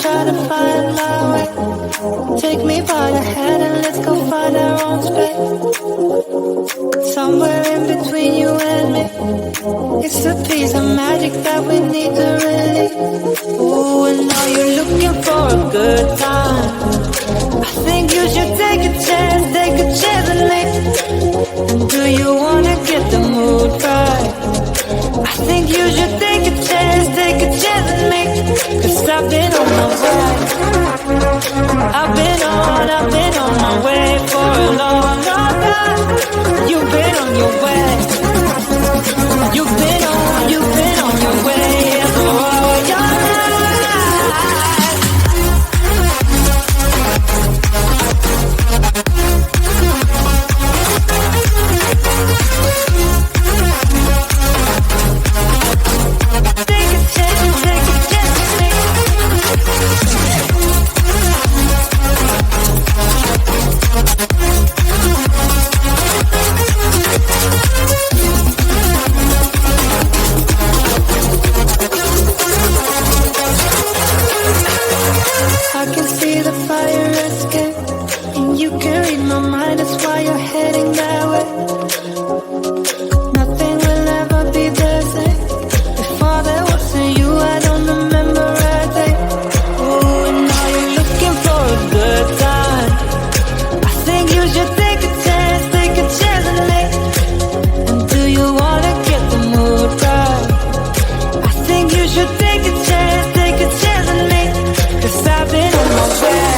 try to find my way. Take me by the hand and let's go find our own space. Somewhere in between you and me, it's a piece of magic that we need to release. Ooh, and now you're looking for a good time. I think you should take a chance with me. And do you wanna get the mood right? I think you should take a chance with me. 'Cause I've been on my way. I've been on my way for a long, long time. You've been on your way. You've been on your way for all your life. Take a chance with me. I can see the fire escape, and you can read my mind, that's why you're heading that way. Nothing will ever be the same. Before there wasn't you, I don't remember a day. Oh, and now you're looking for a good time. I think you should take a chance with me. And do you wanna get the mood right? I think you should take a chance with me. 'Cause I've been on my way.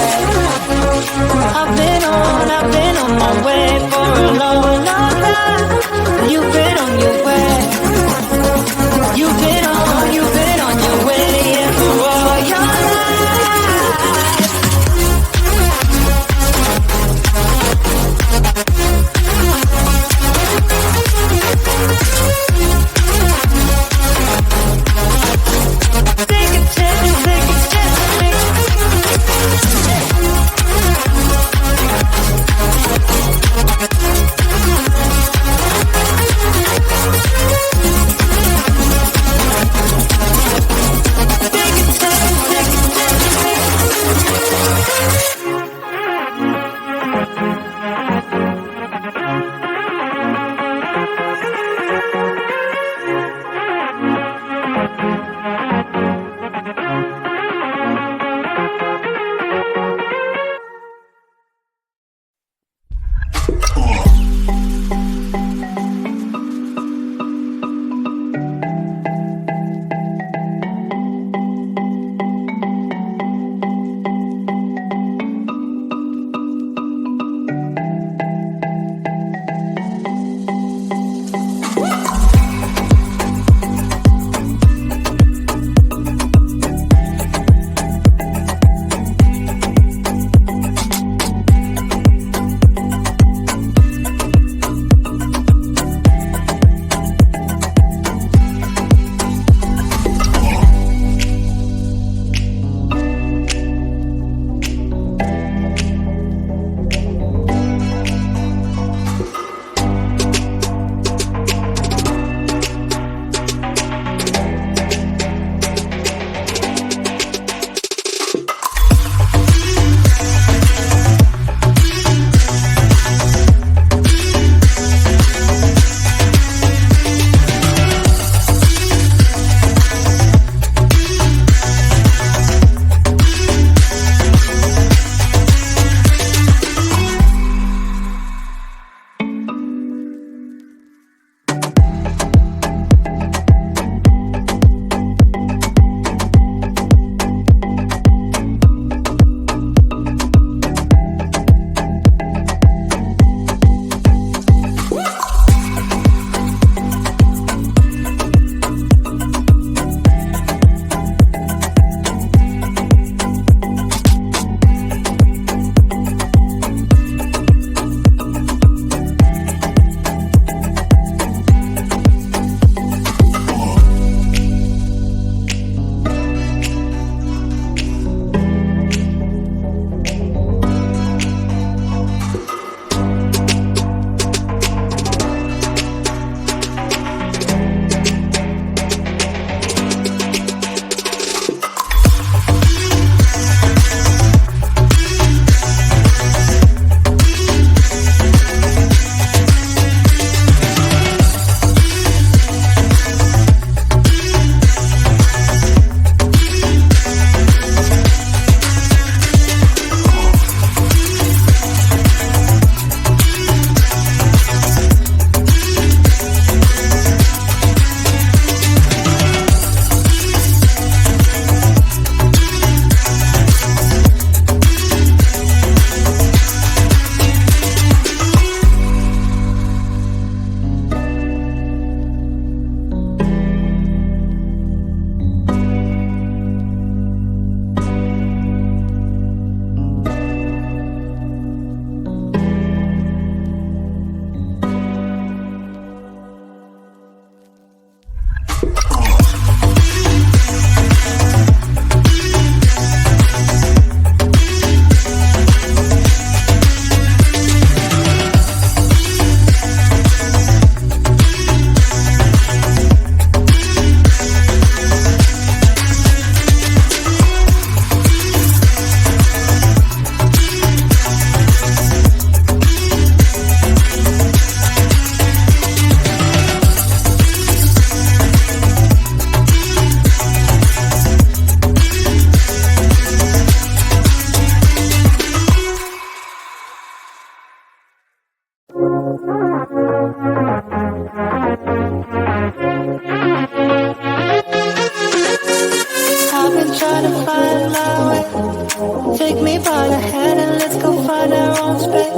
right. Take me by the hand and let's go find our own space.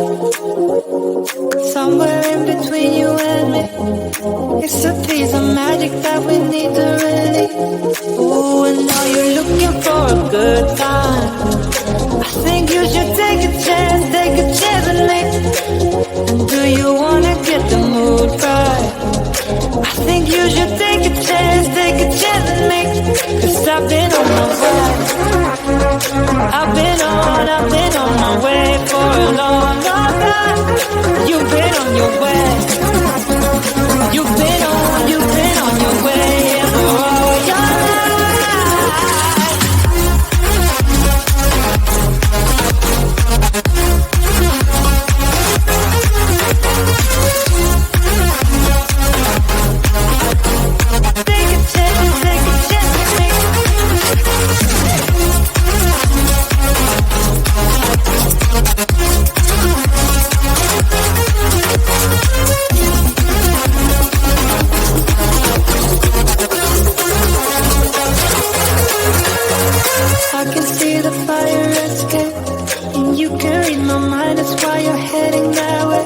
Somewhere in between you and me, it's a piece of magic that we need to release. Ooh, and now you're looking for a good time. I think you should take a chance with me. And do you wanna get the mood right? I think you should take a chance with me. 'Cause I've been on my way. I've been on my way for a long, long time. You've been on your way. You've been on your way for all your life. Take a chance with me. I can see the fire escape, and you can read my mind, that's why you're heading that way.